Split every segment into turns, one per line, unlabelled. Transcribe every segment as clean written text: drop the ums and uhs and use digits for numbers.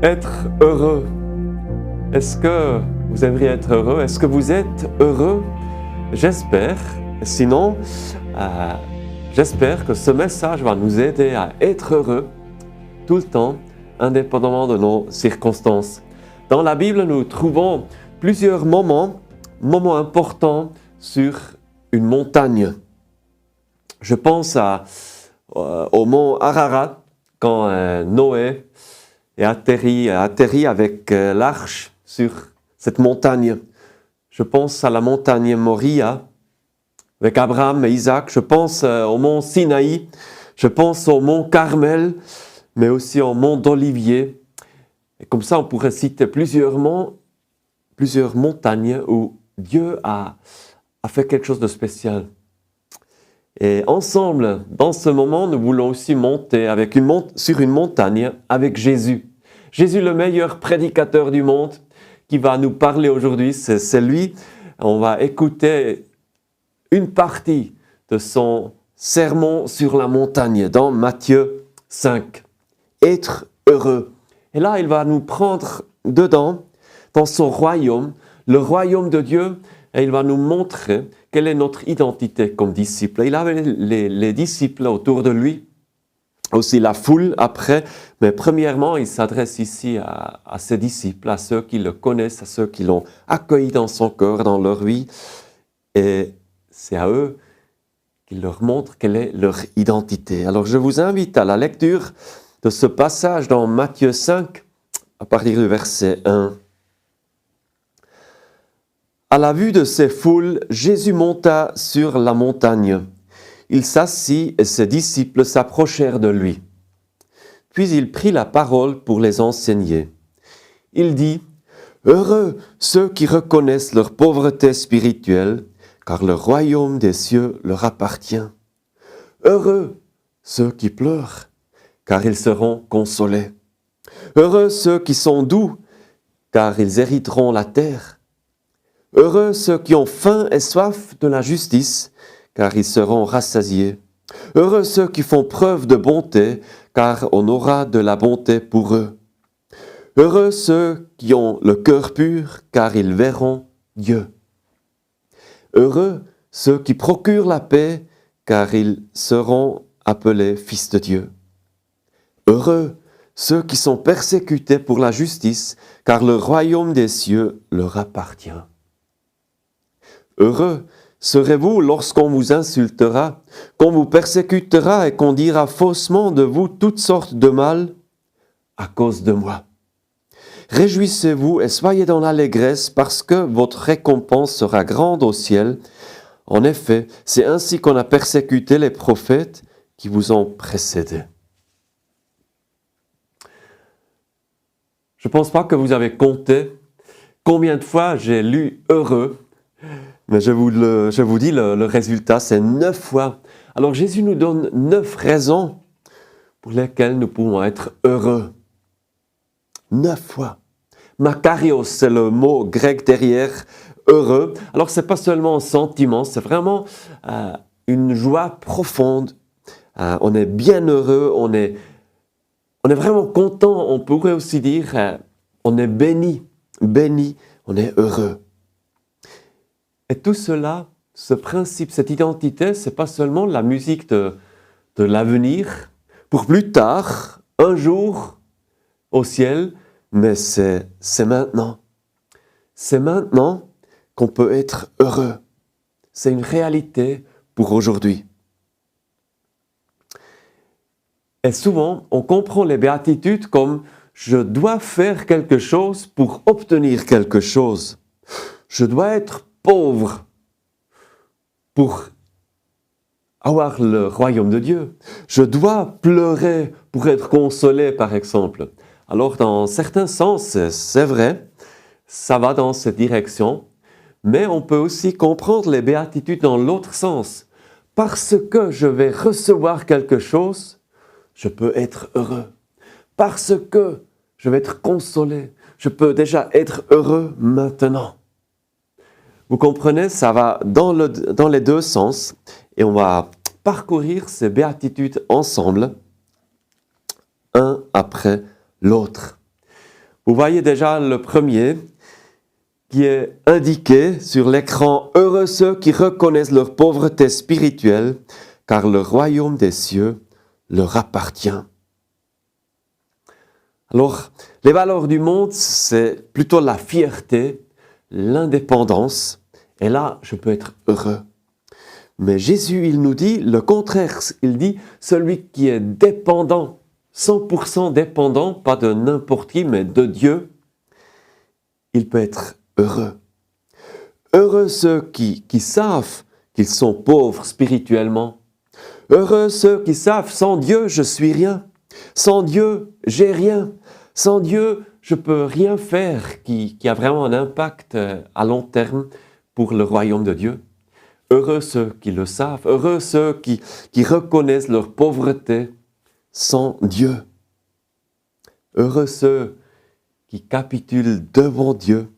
Être heureux. Est-ce que vous aimeriez être heureux? Est-ce que vous êtes heureux? J'espère. Sinon, j'espère que ce message va nous aider à être heureux tout le temps, indépendamment de nos circonstances. Dans la Bible, nous trouvons plusieurs moments importants sur une montagne. Je pense au mont Ararat, quand Noé a atterri avec l'arche sur cette montagne. Je pense à la montagne Moria, avec Abraham et Isaac. Je pense au mont Sinaï. Je pense au mont Carmel, mais aussi au mont d'Olivier. Et comme ça, on pourrait citer plusieurs montagnes où Dieu a fait quelque chose de spécial. Et ensemble, dans ce moment, nous voulons aussi monter sur une montagne avec Jésus. Jésus, le meilleur prédicateur du monde, qui va nous parler aujourd'hui, c'est lui. On va écouter une partie de son sermon sur la montagne dans Matthieu 5. Être heureux. Et là, il va nous prendre dedans, dans son royaume, le royaume de Dieu, et il va nous montrer quelle est notre identité comme disciples. Il avait les disciples autour de lui, aussi la foule après, mais premièrement, il s'adresse ici à ses disciples, à ceux qui le connaissent, à ceux qui l'ont accueilli dans son cœur, dans leur vie, et c'est à eux qu'il leur montre quelle est leur identité. Alors je vous invite à la lecture de ce passage dans Matthieu 5, à partir du verset 1. À la vue de ces foules, Jésus monta sur la montagne. Il s'assit et ses disciples s'approchèrent de lui. Puis il prit la parole pour les enseigner. Il dit, « Heureux ceux qui reconnaissent leur pauvreté spirituelle, car le royaume des cieux leur appartient. Heureux ceux qui pleurent, car ils seront consolés. Heureux ceux qui sont doux, car ils hériteront la terre. Heureux ceux qui ont faim et soif de la justice, car ils seront rassasiés. Heureux ceux qui font preuve de bonté, car on aura de la bonté pour eux. Heureux ceux qui ont le cœur pur, car ils verront Dieu. Heureux ceux qui procurent la paix, car ils seront appelés fils de Dieu. Heureux ceux qui sont persécutés pour la justice, car le royaume des cieux leur appartient. Heureux serez-vous lorsqu'on vous insultera, qu'on vous persécutera et qu'on dira faussement de vous toutes sortes de mal à cause de moi. Réjouissez-vous et soyez dans l'allégresse parce que votre récompense sera grande au ciel. En effet, c'est ainsi qu'on a persécuté les prophètes qui vous ont précédés. Je ne pense pas que vous avez compté combien de fois j'ai lu « heureux ». Mais je vous dis, le résultat, c'est 9 fois. Alors Jésus nous donne 9 raisons pour lesquelles nous pouvons être heureux. 9 fois. Makarios, c'est le mot grec derrière heureux. Alors ce n'est pas seulement un sentiment, c'est vraiment une joie profonde. On est bien heureux, on est vraiment content. On pourrait aussi dire, on est béni, on est heureux. Et tout cela, ce principe, cette identité, ce n'est pas seulement la musique de l'avenir, pour plus tard, un jour, au ciel, mais c'est maintenant. C'est maintenant qu'on peut être heureux. C'est une réalité pour aujourd'hui. Et souvent, on comprend les béatitudes comme « je dois faire quelque chose pour obtenir quelque chose ». Je dois être pauvre pour avoir le royaume de Dieu. Je dois pleurer pour être consolé, par exemple. Alors, dans certains sens, c'est vrai, ça va dans cette direction, mais on peut aussi comprendre les béatitudes dans l'autre sens. Parce que je vais recevoir quelque chose, je peux être heureux. Parce que je vais être consolé, je peux déjà être heureux maintenant. Vous comprenez, ça va dans les deux sens et on va parcourir ces béatitudes ensemble, un après l'autre. Vous voyez déjà le premier qui est indiqué sur l'écran. Heureux ceux qui reconnaissent leur pauvreté spirituelle, car le royaume des cieux leur appartient. Alors, les valeurs du monde, c'est plutôt la fierté, l'indépendance, et là, je peux être heureux. Mais Jésus, il nous dit le contraire. Il dit, celui qui est dépendant, 100% dépendant, pas de n'importe qui, mais de Dieu, il peut être heureux. Heureux ceux qui savent qu'ils sont pauvres spirituellement. Heureux ceux qui savent, sans Dieu, je suis rien. Sans Dieu, j'ai rien. Sans Dieu, je peux rien faire qui a vraiment un impact à long terme pour le royaume de Dieu. Heureux ceux qui le savent, heureux ceux qui reconnaissent leur pauvreté sans Dieu. Heureux ceux qui capitulent devant Dieu,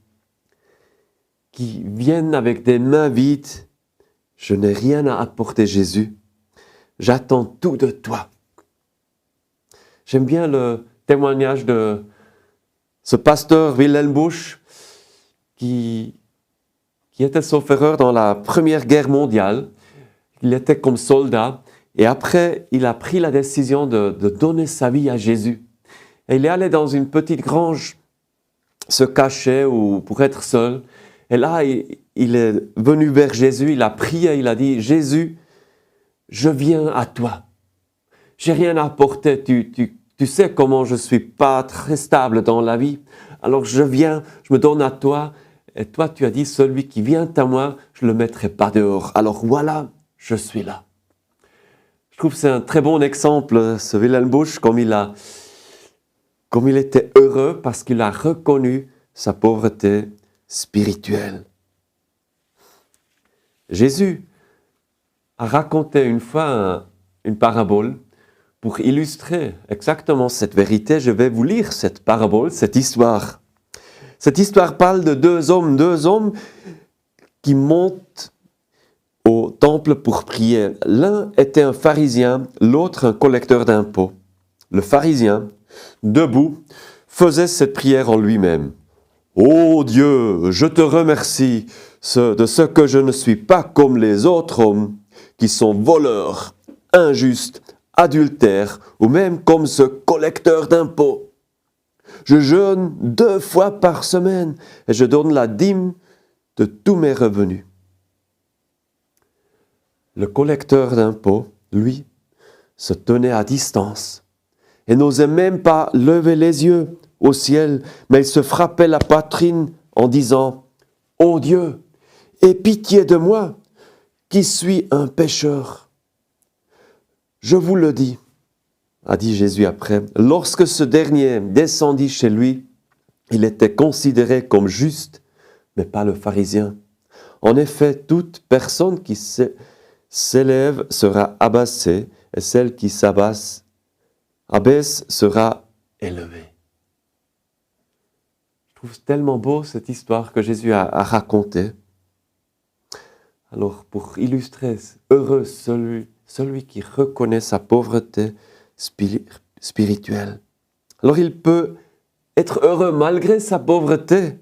qui viennent avec des mains vides. Je n'ai rien à apporter, Jésus. J'attends tout de toi. J'aime bien le témoignage de ce pasteur Wilhelm Busch qui était sauf-erreur dans la Première Guerre mondiale. Il était comme soldat et après, il a pris la décision de donner sa vie à Jésus. Et il est allé dans une petite grange, se cacher ou pour être seul. Et là, il est venu vers Jésus, il a prié, il a dit « Jésus, je viens à toi. J'ai rien à apporter, tu sais comment je suis pas très stable dans la vie. Alors je viens, je me donne à toi. Et toi, tu as dit, celui qui vient à moi, je ne le mettrai pas dehors. Alors voilà, je suis là. » Je trouve que c'est un très bon exemple, ce Wilhelm Busch, comme il était heureux parce qu'il a reconnu sa pauvreté spirituelle. Jésus a raconté une fois une parabole pour illustrer exactement cette vérité. Je vais vous lire cette parabole, cette histoire. Cette histoire parle de deux hommes qui montent au temple pour prier. L'un était un pharisien, l'autre un collecteur d'impôts. Le pharisien, debout, faisait cette prière en lui-même. « Ô Dieu, je te remercie de ce que je ne suis pas comme les autres hommes qui sont voleurs, injustes, adultères ou même comme ce collecteur d'impôts. Je jeûne 2 fois par semaine et je donne la dîme de tous mes revenus. » Le collecteur d'impôts, lui, se tenait à distance et n'osait même pas lever les yeux au ciel, mais il se frappait la poitrine en disant « Ô Dieu, aie pitié de moi, qui suis un pécheur. » Je vous le dis, a dit Jésus après, lorsque ce dernier descendit chez lui, il était considéré comme juste, mais pas le pharisien. En effet, toute personne qui s'élève sera abaissée, et celle qui abaisse sera élevée. Je trouve tellement beau cette histoire que Jésus a racontée. Alors, pour illustrer, heureux celui qui reconnaît sa pauvreté spirituelle. Alors, il peut être heureux malgré sa pauvreté.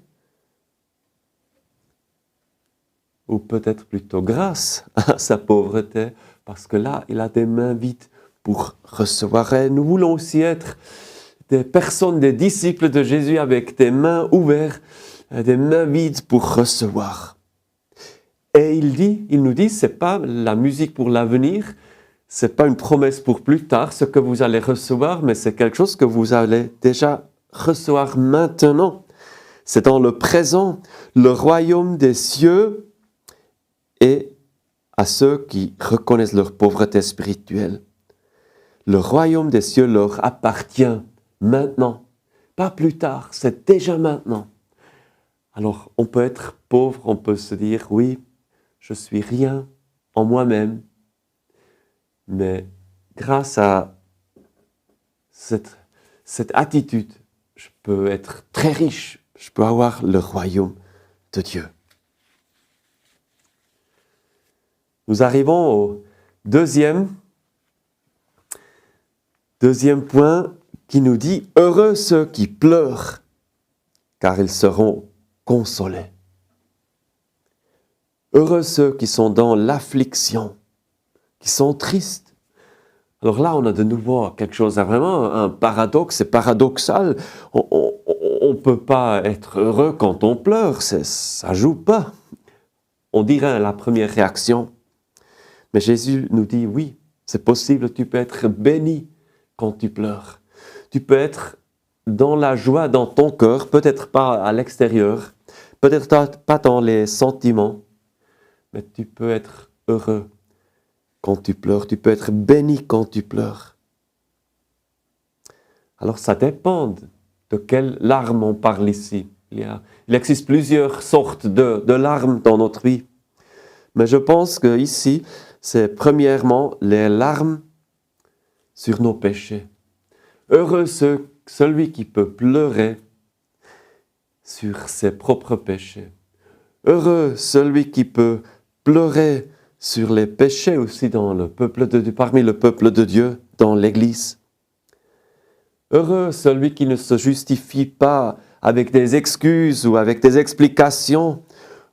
Ou peut-être plutôt grâce à sa pauvreté, parce que là, il a des mains vides pour recevoir. Et nous voulons aussi être des personnes, des disciples de Jésus avec des mains ouvertes, des mains vides pour recevoir. Et il nous dit, c'est pas la musique pour l'avenir, c'est pas une promesse pour plus tard, ce que vous allez recevoir, mais c'est quelque chose que vous allez déjà recevoir maintenant. C'est dans le présent, le royaume des cieux est à ceux qui reconnaissent leur pauvreté spirituelle. Le royaume des cieux leur appartient maintenant, pas plus tard, c'est déjà maintenant. Alors, on peut être pauvre, on peut se dire, oui, je suis rien en moi-même, mais grâce à cette attitude, je peux être très riche, je peux avoir le royaume de Dieu. Nous arrivons au deuxième point qui nous dit « Heureux ceux qui pleurent, car ils seront consolés. Heureux ceux qui sont dans l'affliction, qui sont tristes. Alors là, on a de nouveau quelque chose, vraiment un paradoxe, c'est paradoxal. On ne peut pas être heureux quand on pleure, ça ne joue pas. On dirait la première réaction. Mais Jésus nous dit, oui, c'est possible, tu peux être béni quand tu pleures. Tu peux être dans la joie dans ton cœur, peut-être pas à l'extérieur, peut-être pas dans les sentiments, mais tu peux être heureux quand tu pleures, tu peux être béni quand tu pleures. Alors ça dépend de quelles larmes on parle ici. Il existe plusieurs sortes de larmes dans notre vie, mais je pense qu'ici, c'est premièrement les larmes sur nos péchés. Heureux celui qui peut pleurer sur ses propres péchés. Heureux celui qui peut pleurer sur les péchés aussi parmi le peuple de Dieu, dans l'Église. Heureux celui qui ne se justifie pas avec des excuses ou avec des explications,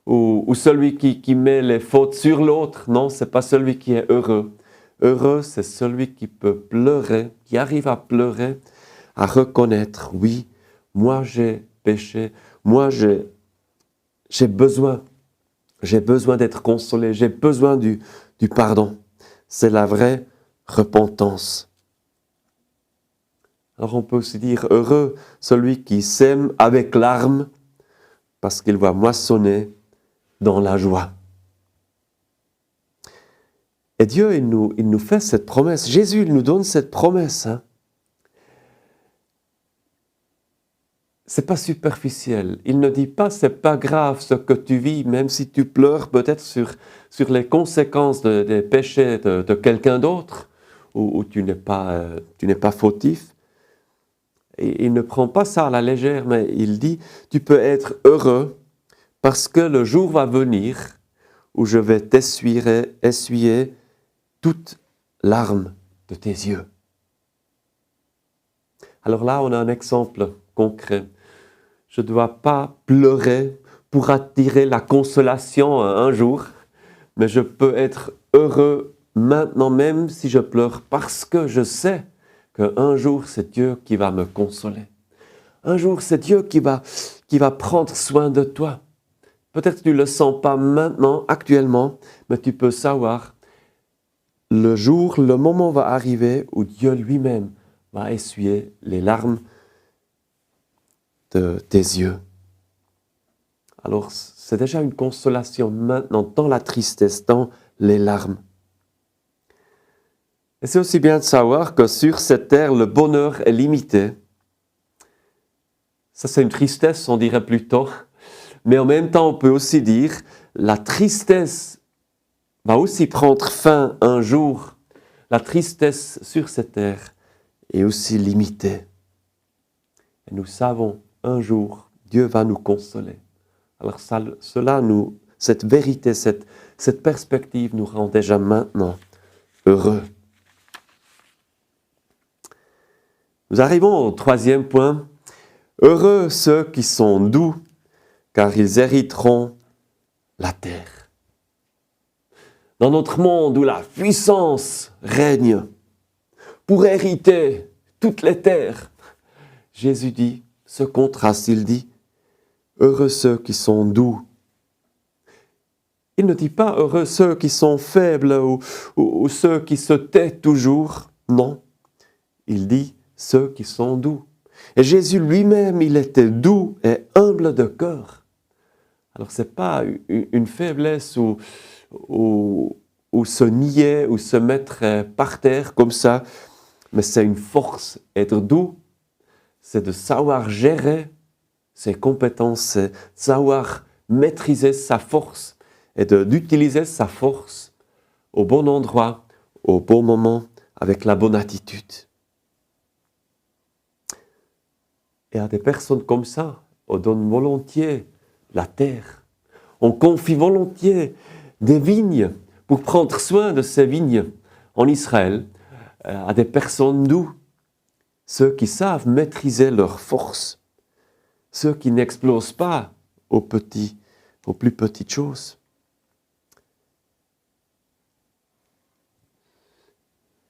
ou celui qui met les fautes sur l'autre. Non, ce n'est pas celui qui est heureux. Heureux, c'est celui qui peut pleurer, qui arrive à pleurer, à reconnaître, oui, moi j'ai péché, moi j'ai besoin d'être consolé, j'ai besoin du pardon. C'est la vraie repentance. Alors on peut aussi dire, heureux celui qui sème avec larmes, parce qu'il va moissonner dans la joie. Et Dieu, il nous fait cette promesse. Jésus, il nous donne cette promesse. C'est pas superficiel. Il ne dit pas, c'est pas grave ce que tu vis, même si tu pleures peut-être sur les conséquences des péchés de quelqu'un d'autre, où tu n'es pas fautif. Et il ne prend pas ça à la légère, mais il dit, tu peux être heureux parce que le jour va venir où je vais essuyer toute larme de tes yeux. Alors là, on a un exemple concret. Je ne dois pas pleurer pour attirer la consolation un jour, mais je peux être heureux maintenant même si je pleure parce que je sais qu'un jour c'est Dieu qui va me consoler. Un jour c'est Dieu qui va prendre soin de toi. Peut-être que tu ne le sens pas maintenant, actuellement, mais tu peux savoir, le moment va arriver où Dieu lui-même va essuyer les larmes de tes yeux. Alors, c'est déjà une consolation maintenant, dans la tristesse, dans les larmes. Et c'est aussi bien de savoir que sur cette terre, le bonheur est limité. Ça, c'est une tristesse, on dirait plutôt. Mais en même temps, on peut aussi dire, la tristesse va aussi prendre fin un jour. La tristesse sur cette terre est aussi limitée. Et nous savons, un jour, Dieu va nous consoler. Alors cette vérité, cette perspective nous rend déjà maintenant heureux. Nous arrivons au troisième point. Heureux ceux qui sont doux, car ils hériteront la terre. Dans notre monde où la puissance règne, pour hériter toutes les terres, Jésus dit, ce contraste, il dit, heureux ceux qui sont doux. Il ne dit pas heureux ceux qui sont faibles ou ceux qui se taient toujours. Non, il dit ceux qui sont doux. Et Jésus lui-même, il était doux et humble de cœur. Alors ce n'est pas une faiblesse ou se nier ou se mettre par terre comme ça, mais c'est une force. Être doux, c'est de savoir gérer ses compétences, c'est de savoir maîtriser sa force et d'utiliser sa force au bon endroit, au bon moment, avec la bonne attitude. Et à des personnes comme ça, on donne volontiers la terre. On confie volontiers des vignes pour prendre soin de ces vignes en Israël à des personnes douces, ceux qui savent maîtriser leur force. ceux qui n'explosent pas aux plus petites choses.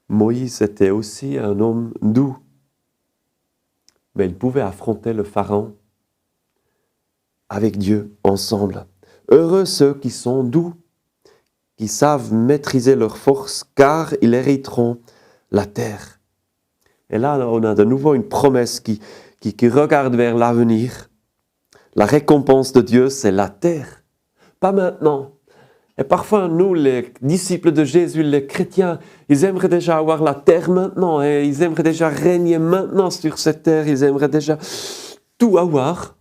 Moïse était aussi un homme doux, mais il pouvait affronter le Pharaon avec Dieu ensemble. Heureux ceux qui sont doux, qui savent maîtriser leur force, car ils hériteront la terre. Et là, on a de nouveau une promesse qui regarde vers l'avenir. La récompense de Dieu, c'est la terre, pas maintenant. Et parfois, nous, les disciples de Jésus, les chrétiens, ils aimeraient déjà avoir la terre maintenant, et ils aimeraient déjà régner maintenant sur cette terre, ils aimeraient déjà tout avoir.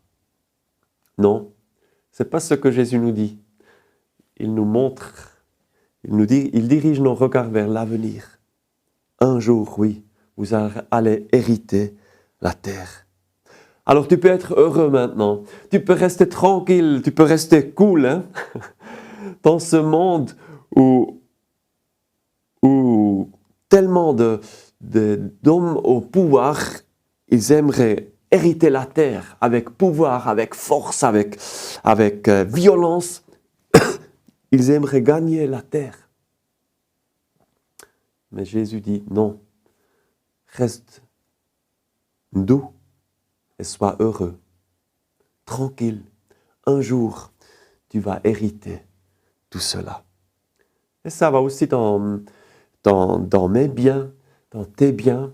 Non, c'est pas ce que Jésus nous dit. Il nous montre, il nous dit, il dirige nos regards vers l'avenir. Un jour, oui, vous allez hériter la terre. Alors tu peux être heureux maintenant, tu peux rester tranquille, tu peux rester cool, hein? Dans ce monde où tellement d'hommes au pouvoir, ils aimeraient hériter la terre avec pouvoir, avec force, avec violence. Ils aimeraient gagner la terre. Mais Jésus dit non, reste doux et sois heureux, tranquille. Un jour, tu vas hériter tout cela. Et ça va aussi dans mes biens, dans tes biens.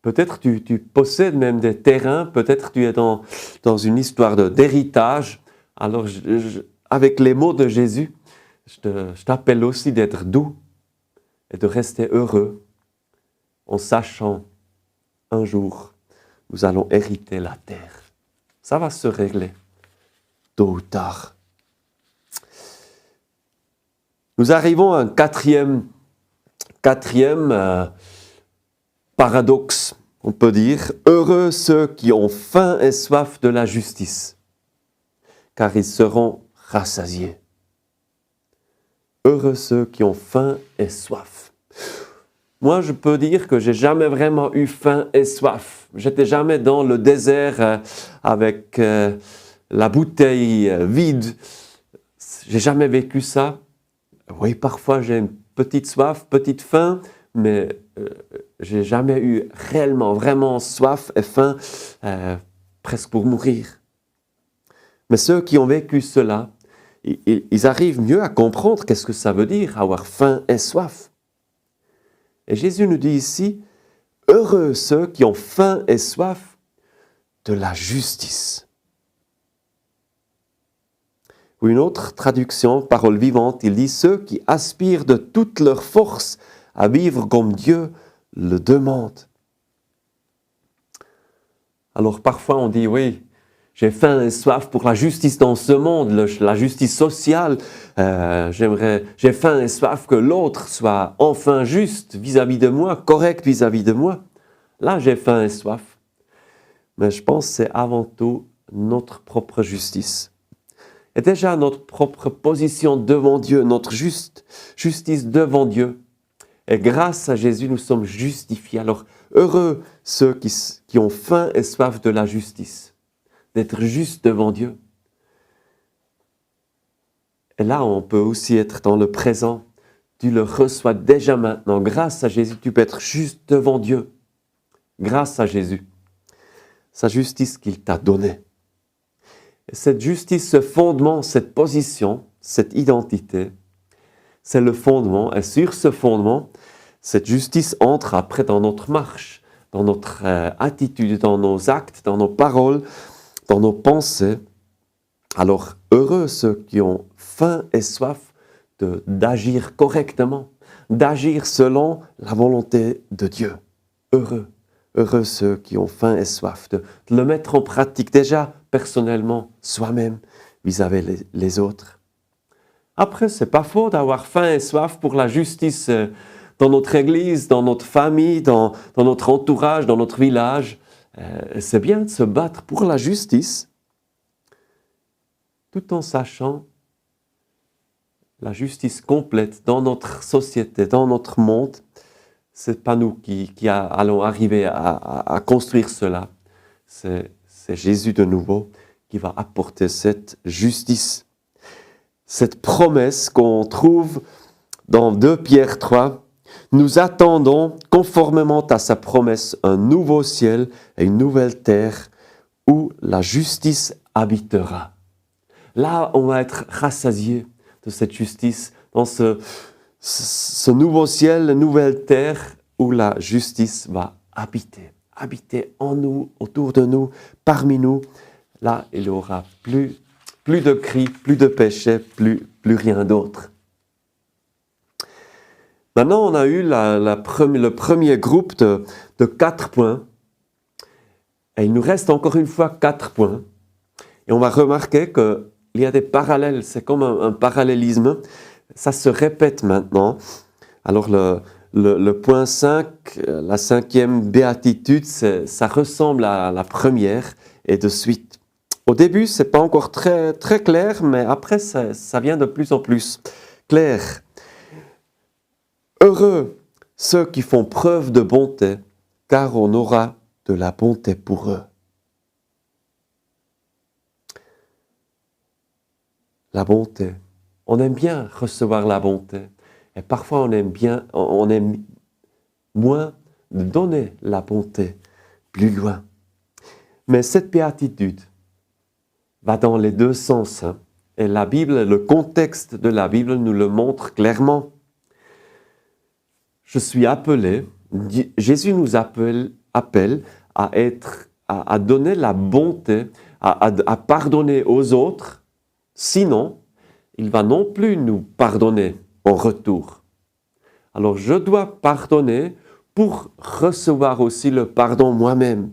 Peut-être tu possèdes même des terrains, peut-être tu es dans une histoire d'héritage. Alors, avec les mots de Jésus, je t'appelle aussi d'être doux et de rester heureux en sachant un jour, nous allons hériter la terre. Ça va se régler, tôt ou tard. Nous arrivons à un quatrième paradoxe, on peut dire. Heureux ceux qui ont faim et soif de la justice, car ils seront rassasiés. Heureux ceux qui ont faim et soif. Moi, je peux dire que j'ai jamais vraiment eu faim et soif. J'étais jamais dans le désert avec la bouteille vide. J'ai jamais vécu ça. Oui, parfois j'ai une petite soif, petite faim, mais j'ai jamais eu réellement, vraiment soif et faim, presque pour mourir. Mais ceux qui ont vécu cela, ils arrivent mieux à comprendre qu'est-ce que ça veut dire, avoir faim et soif. Et Jésus nous dit ici, heureux ceux qui ont faim et soif de la justice. Ou une autre traduction, parole vivante, il dit ceux qui aspirent de toute leur force à vivre comme Dieu le demande. Alors parfois on dit oui, j'ai faim et soif pour la justice dans ce monde, la justice sociale. J'ai faim et soif que l'autre soit enfin juste vis-à-vis de moi, correct vis-à-vis de moi. Là j'ai faim et soif. Mais je pense que c'est avant tout notre propre justice. Et déjà notre propre position devant Dieu, notre justice devant Dieu. Et grâce à Jésus, nous sommes justifiés. Alors, heureux ceux qui ont faim et soif de la justice, d'être justes devant Dieu. Et là, on peut aussi être dans le présent. Tu le reçois déjà maintenant. Grâce à Jésus, tu peux être juste devant Dieu. Grâce à Jésus. Sa justice qu'il t'a donnée. Et cette justice, ce fondement, cette position, cette identité, c'est le fondement. Et sur ce fondement, cette justice entre après dans notre marche, dans notre attitude, dans nos actes, dans nos paroles, dans nos pensées. Alors, heureux ceux qui ont faim et soif d'agir correctement, d'agir selon la volonté de Dieu. Heureux ceux qui ont faim et soif de le mettre en pratique déjà personnellement, soi-même, vis-à-vis les autres. Après, c'est pas faux d'avoir faim et soif pour la justice dans notre église, dans notre famille, dans notre entourage, dans notre village. C'est bien de se battre pour la justice, tout en sachant la justice complète dans notre société, dans notre monde. C'est pas nous qui allons arriver à construire cela. C'est Jésus de nouveau qui va apporter cette justice. Cette promesse qu'on trouve dans 2 Pierre 3, nous attendons, conformément à sa promesse, un nouveau ciel et une nouvelle terre où la justice habitera. Là, on va être rassasié de cette justice, dans ce nouveau ciel, une nouvelle terre où la justice va habiter en nous, autour de nous, parmi nous. Là, il n'y aura plus de cris, plus de péché, plus rien d'autre. Maintenant, on a eu le premier groupe de 4 points. Et il nous reste encore une fois 4 points. Et on va remarquer qu'il y a des parallèles, c'est comme un parallélisme. Ça se répète maintenant. Alors le point 5, la 5e béatitude, ça ressemble à la première et de suite. Au début, ce n'est pas encore très, très clair, mais après, ça vient de plus en plus clair. Heureux ceux qui font preuve de bonté, car on aura de la bonté pour eux. La bonté. On aime bien recevoir la bonté. Et parfois, on aime moins de donner la bonté plus loin. Mais cette béatitude va dans les 2 sens. Et la Bible, le contexte de la Bible nous le montre clairement. Je suis appelé, Jésus nous appelle à donner la bonté, à pardonner aux autres. Sinon, il va non plus nous pardonner en retour. Alors, je dois pardonner pour recevoir aussi le pardon moi-même.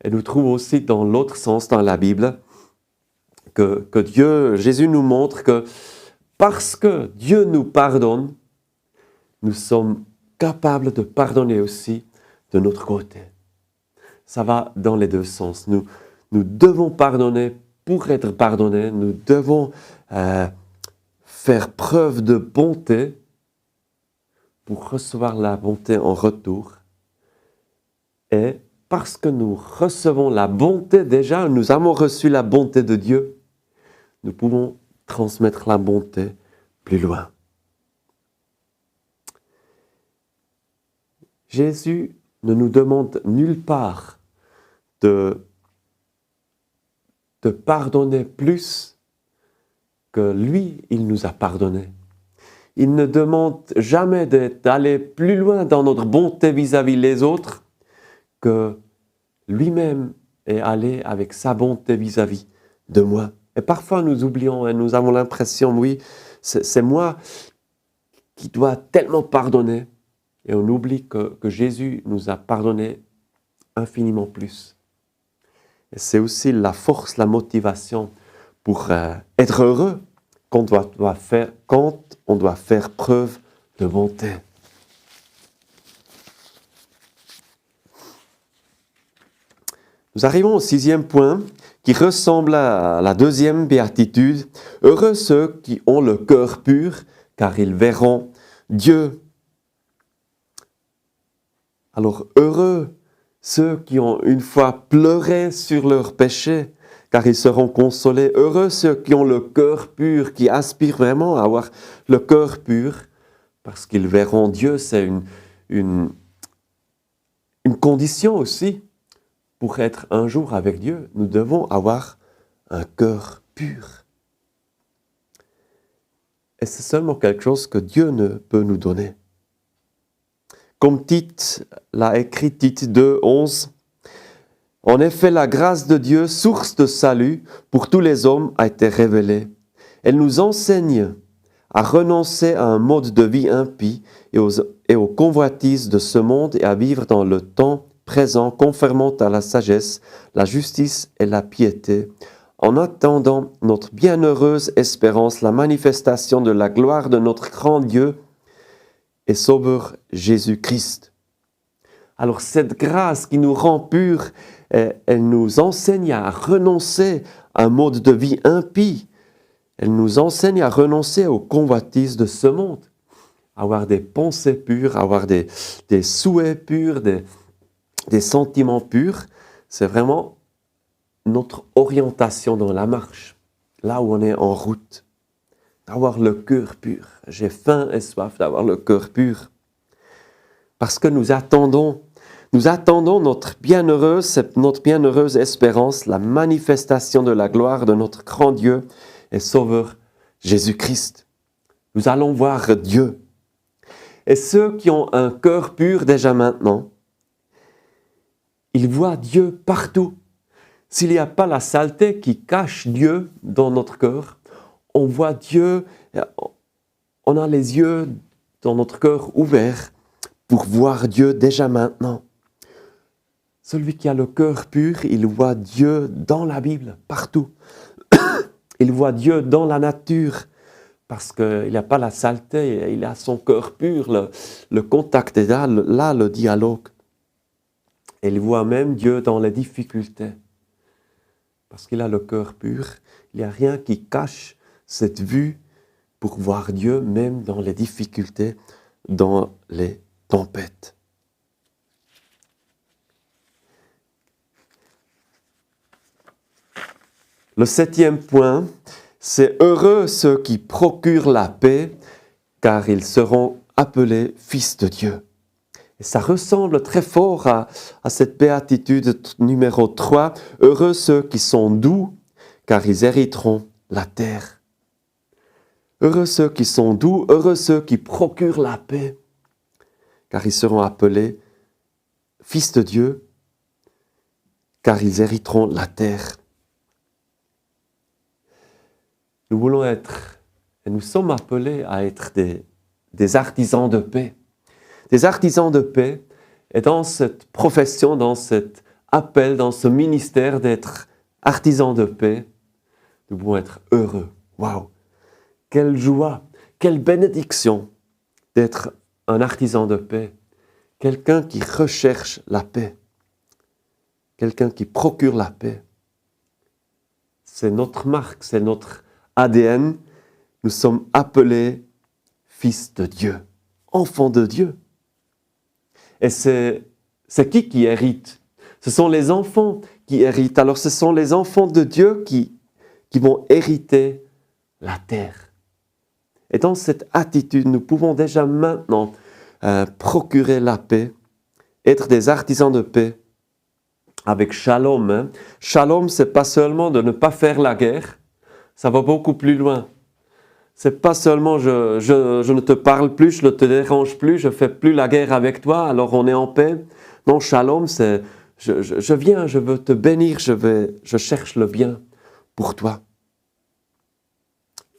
Et nous trouvons aussi dans l'autre sens dans la Bible que Jésus nous montre que parce que Dieu nous pardonne, nous sommes capables de pardonner aussi de notre côté. Ça va dans les 2 sens. Nous devons pardonner pour être pardonnés. Nous devons faire preuve de bonté pour recevoir la bonté en retour. Et parce que nous recevons la bonté déjà, nous avons reçu la bonté de Dieu, nous pouvons transmettre la bonté plus loin. Jésus ne nous demande nulle part de pardonner plus que lui, il nous a pardonné. Il ne demande jamais d'aller plus loin dans notre bonté vis-à-vis des autres que lui-même est allé avec sa bonté vis-à-vis de moi. Et parfois nous oublions et nous avons l'impression, oui, c'est moi qui dois tellement pardonner. Et on oublie que Jésus nous a pardonné infiniment plus. Et c'est aussi la force, la motivation pour être heureux quand on doit faire preuve de bonté. Nous arrivons au 6e point qui ressemble à la 2e béatitude. Heureux ceux qui ont le cœur pur, car ils verront Dieu. Alors heureux ceux qui ont une fois pleuré sur leurs péchés, car ils seront consolés. Heureux ceux qui ont le cœur pur, qui aspirent vraiment à avoir le cœur pur, parce qu'ils verront Dieu. C'est une condition aussi. Pour être un jour avec Dieu, nous devons avoir un cœur pur. Et c'est seulement quelque chose que Dieu ne peut nous donner. Comme Tite l'a écrit, Tite 2, 11, « En effet, la grâce de Dieu, source de salut pour tous les hommes, a été révélée. Elle nous enseigne à renoncer à un mode de vie impie et aux convoitises de ce monde et à vivre dans le temps présent, conformément à la sagesse, la justice et la piété, en attendant notre bienheureuse espérance, la manifestation de la gloire de notre grand Dieu et Sauveur Jésus-Christ. » Alors cette grâce qui nous rend purs, elle nous enseigne à renoncer à un mode de vie impie. Elle nous enseigne à renoncer aux convoitises de ce monde, avoir des pensées pures, avoir des souhaits purs, des sentiments purs. C'est vraiment notre orientation dans la marche, là où on est en route, d'avoir le cœur pur. J'ai faim et soif d'avoir le cœur pur. Parce que nous attendons notre bienheureuse espérance, la manifestation de la gloire de notre grand Dieu et Sauveur Jésus-Christ. Nous allons voir Dieu. Et ceux qui ont un cœur pur déjà maintenant, ils voient Dieu partout. S'il n'y a pas la saleté qui cache Dieu dans notre cœur, on voit Dieu, on a les yeux dans notre cœur ouverts pour voir Dieu déjà maintenant. Celui qui a le cœur pur, il voit Dieu dans la Bible, partout. Il voit Dieu dans la nature, parce qu'il n'a pas la saleté, il a son cœur pur, le contact est là, le dialogue. Et il voit même Dieu dans les difficultés, parce qu'il a le cœur pur. Il n'y a rien qui cache cette vue pour voir Dieu, même dans les difficultés, dans les tempêtes. Le 7e point, c'est « Heureux ceux qui procurent la paix, car ils seront appelés fils de Dieu ». Et ça ressemble très fort à cette béatitude numéro 3, « Heureux ceux qui sont doux, car ils hériteront la terre ». Heureux ceux qui sont doux, heureux ceux qui procurent la paix, car ils seront appelés fils de Dieu, car ils hériteront la terre. Nous voulons être, et nous sommes appelés à être des artisans de paix. Des artisans de paix, et dans cette profession, dans cet appel, dans ce ministère d'être artisans de paix, nous pouvons être heureux. Waouh! Quelle joie, quelle bénédiction d'être un artisan de paix, quelqu'un qui recherche la paix, quelqu'un qui procure la paix. C'est notre marque, c'est notre ADN. Nous sommes appelés fils de Dieu, enfants de Dieu. Et c'est qui hérite? Ce sont les enfants qui héritent. Alors ce sont les enfants de Dieu qui vont hériter la terre. Et dans cette attitude, nous pouvons déjà maintenant procurer la paix, être des artisans de paix avec shalom. Hein. Shalom, c'est pas seulement de ne pas faire la guerre, ça va beaucoup plus loin. C'est pas seulement je ne te parle plus, je ne te dérange plus, je fais plus la guerre avec toi, alors on est en paix. Non, shalom, c'est je viens, je veux te bénir, je cherche le bien pour toi.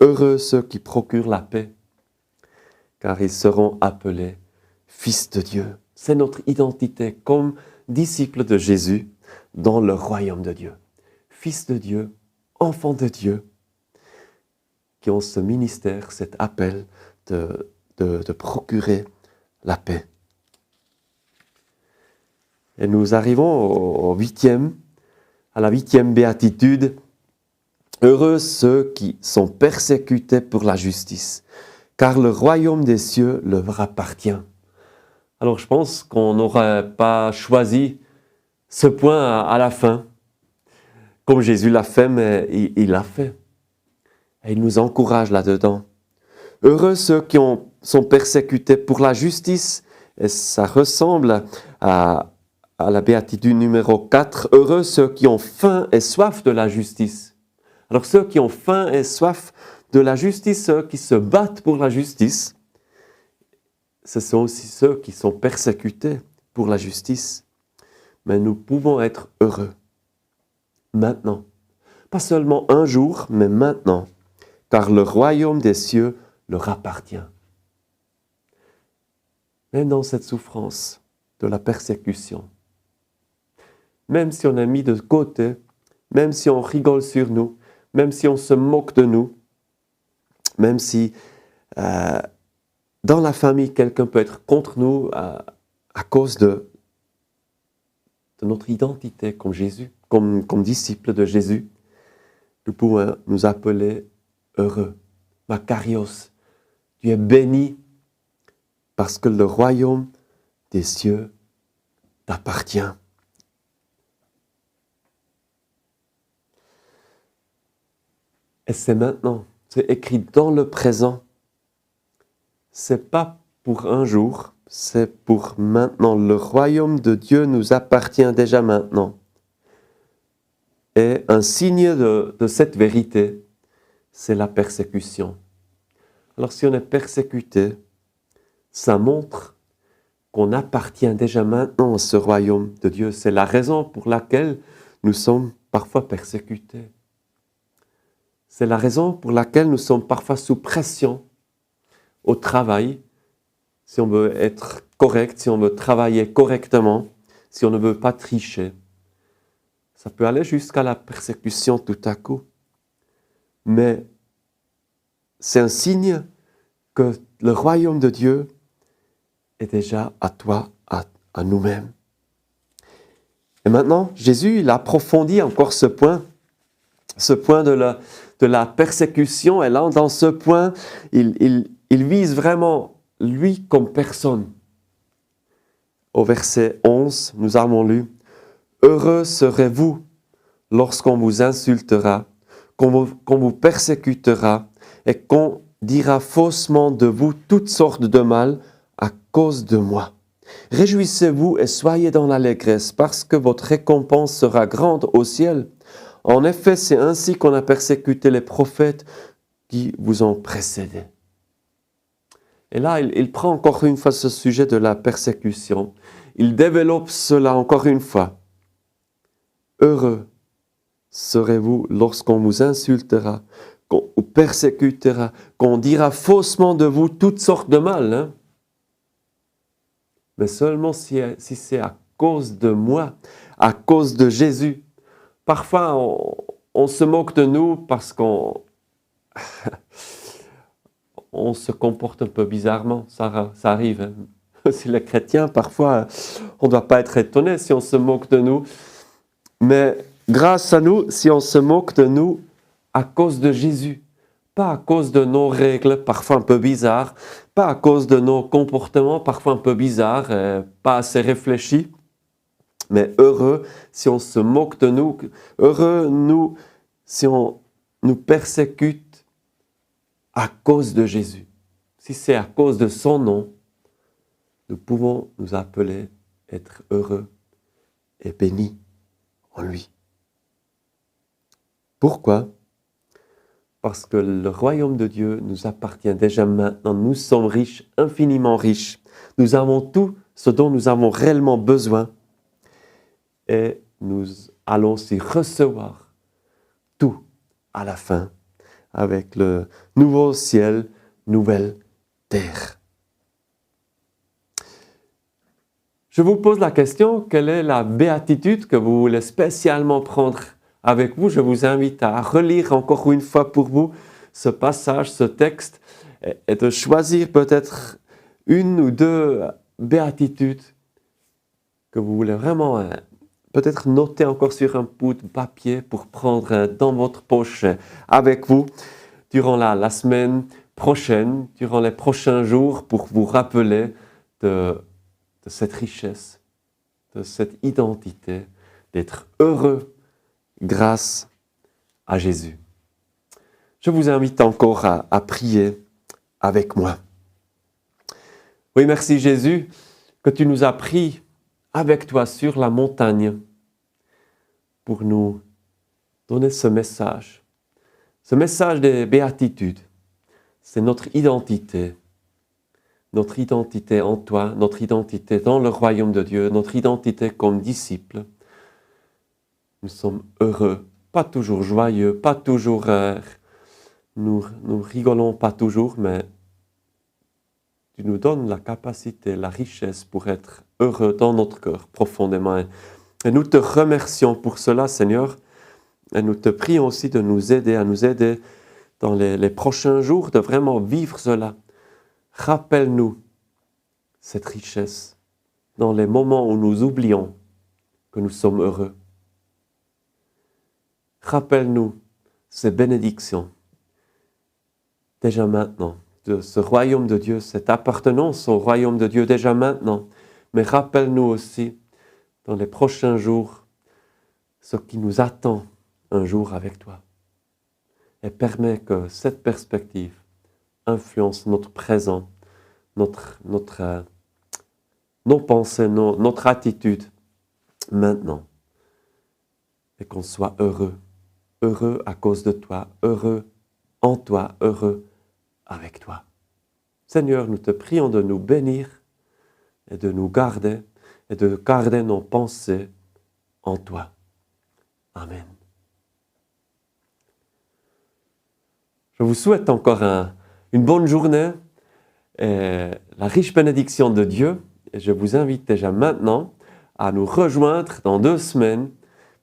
Heureux ceux qui procurent la paix, car ils seront appelés fils de Dieu. C'est notre identité comme disciples de Jésus dans le royaume de Dieu. Fils de Dieu, enfants de Dieu, qui ont ce ministère, cet appel de procurer la paix. Et nous arrivons à la 8e béatitude. Heureux ceux qui sont persécutés pour la justice, car le royaume des cieux leur appartient. Alors je pense qu'on n'aurait pas choisi ce point à la fin, comme Jésus l'a fait, mais il l'a fait. Et il nous encourage là-dedans. Heureux ceux qui sont persécutés pour la justice, et ça ressemble à la béatitude numéro 4, heureux ceux qui ont faim et soif de la justice. Alors ceux qui ont faim et soif de la justice, ceux qui se battent pour la justice, ce sont aussi ceux qui sont persécutés pour la justice. Mais nous pouvons être heureux maintenant. Pas seulement un jour, mais maintenant, car le royaume des cieux leur appartient. Même dans cette souffrance de la persécution, même si on est mis de côté, même si on rigole sur nous, même si on se moque de nous, même si dans la famille, quelqu'un peut être contre nous à cause de notre identité comme Jésus, comme disciples de Jésus, nous pouvons nous appeler heureux. Makarios, tu es béni parce que le royaume des cieux t'appartient. Et c'est maintenant, c'est écrit dans le présent. C'est pas pour un jour, c'est pour maintenant. Le royaume de Dieu nous appartient déjà maintenant. Et un signe de cette vérité, c'est la persécution. Alors si on est persécuté, ça montre qu'on appartient déjà maintenant à ce royaume de Dieu. C'est la raison pour laquelle nous sommes parfois persécutés. C'est la raison pour laquelle nous sommes parfois sous pression au travail, si on veut être correct, si on veut travailler correctement, si on ne veut pas tricher. Ça peut aller jusqu'à la persécution tout à coup. Mais c'est un signe que le royaume de Dieu est déjà à toi, à nous-mêmes. Et maintenant, Jésus, il approfondit encore ce point de la persécution. Et là, dans ce point, il vise vraiment lui comme personne. Au verset 11, nous avons lu « Heureux serez-vous lorsqu'on vous insultera, qu'on vous persécutera et qu'on dira faussement de vous toutes sortes de mal à cause de moi. Réjouissez-vous et soyez dans l'allégresse, parce que votre récompense sera grande au ciel. En effet, c'est ainsi qu'on a persécuté les prophètes qui vous ont précédés. » Et là, il prend encore une fois ce sujet de la persécution. Il développe cela encore une fois. Heureux serez-vous lorsqu'on vous insultera, qu'on vous persécutera, qu'on dira faussement de vous toutes sortes de mal. Hein? Mais seulement si c'est à cause de moi, à cause de Jésus. Parfois, on se moque de nous parce qu'on on se comporte un peu bizarrement. Ça arrive. Hein? Si les chrétiens, parfois, on ne doit pas être étonné si on se moque de nous. Mais grâce à nous, si on se moque de nous à cause de Jésus, pas à cause de nos règles parfois un peu bizarres, pas à cause de nos comportements parfois un peu bizarres, pas assez réfléchis, mais heureux si on se moque de nous, heureux nous si on nous persécute à cause de Jésus. Si c'est à cause de son nom, nous pouvons nous appeler être heureux et bénis en lui. Pourquoi ? Parce que le royaume de Dieu nous appartient déjà maintenant. Nous sommes riches, infiniment riches. Nous avons tout ce dont nous avons réellement besoin. Et nous allons aussi recevoir tout à la fin avec le nouveau ciel, nouvelle terre. Je vous pose la question, quelle est la béatitude que vous voulez spécialement prendre avec vous? Je vous invite à relire encore une fois pour vous ce passage, ce texte, et de choisir peut-être une ou deux béatitudes que vous voulez vraiment peut-être noter encore sur un bout de papier pour prendre dans votre poche avec vous durant la semaine prochaine, durant les prochains jours, pour vous rappeler de cette richesse, de cette identité, d'être heureux grâce à Jésus. Je vous invite encore à prier avec moi. Oui, merci Jésus, que tu nous as pris avec toi sur la montagne pour nous donner ce message des béatitudes. C'est notre identité en toi, notre identité dans le royaume de Dieu, notre identité comme disciples. Nous sommes heureux, pas toujours joyeux, pas toujours... nous rigolons pas toujours, mais tu nous donnes la capacité, la richesse pour être heureux dans notre cœur profondément. Et nous te remercions pour cela, Seigneur. Et nous te prions aussi de nous aider, à nous aider dans les prochains jours, de vraiment vivre cela. Rappelle-nous cette richesse dans les moments où nous oublions que nous sommes heureux. Rappelle-nous ces bénédictions, déjà maintenant, de ce royaume de Dieu, cette appartenance au royaume de Dieu déjà maintenant. Mais rappelle-nous aussi, dans les prochains jours, ce qui nous attend un jour avec toi. et permets que cette perspective influence notre présent, nos pensées, notre attitude maintenant. Et qu'on soit heureux, heureux à cause de toi, heureux en toi, heureux avec toi. Seigneur, nous te prions de nous bénir et de nous garder et de garder nos pensées en toi. Amen. Je vous souhaite encore une bonne journée et la riche bénédiction de Dieu. Et je vous invite déjà maintenant à nous rejoindre dans 2 semaines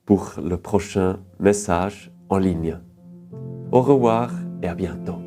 pour le prochain message en ligne. Au revoir et à bientôt.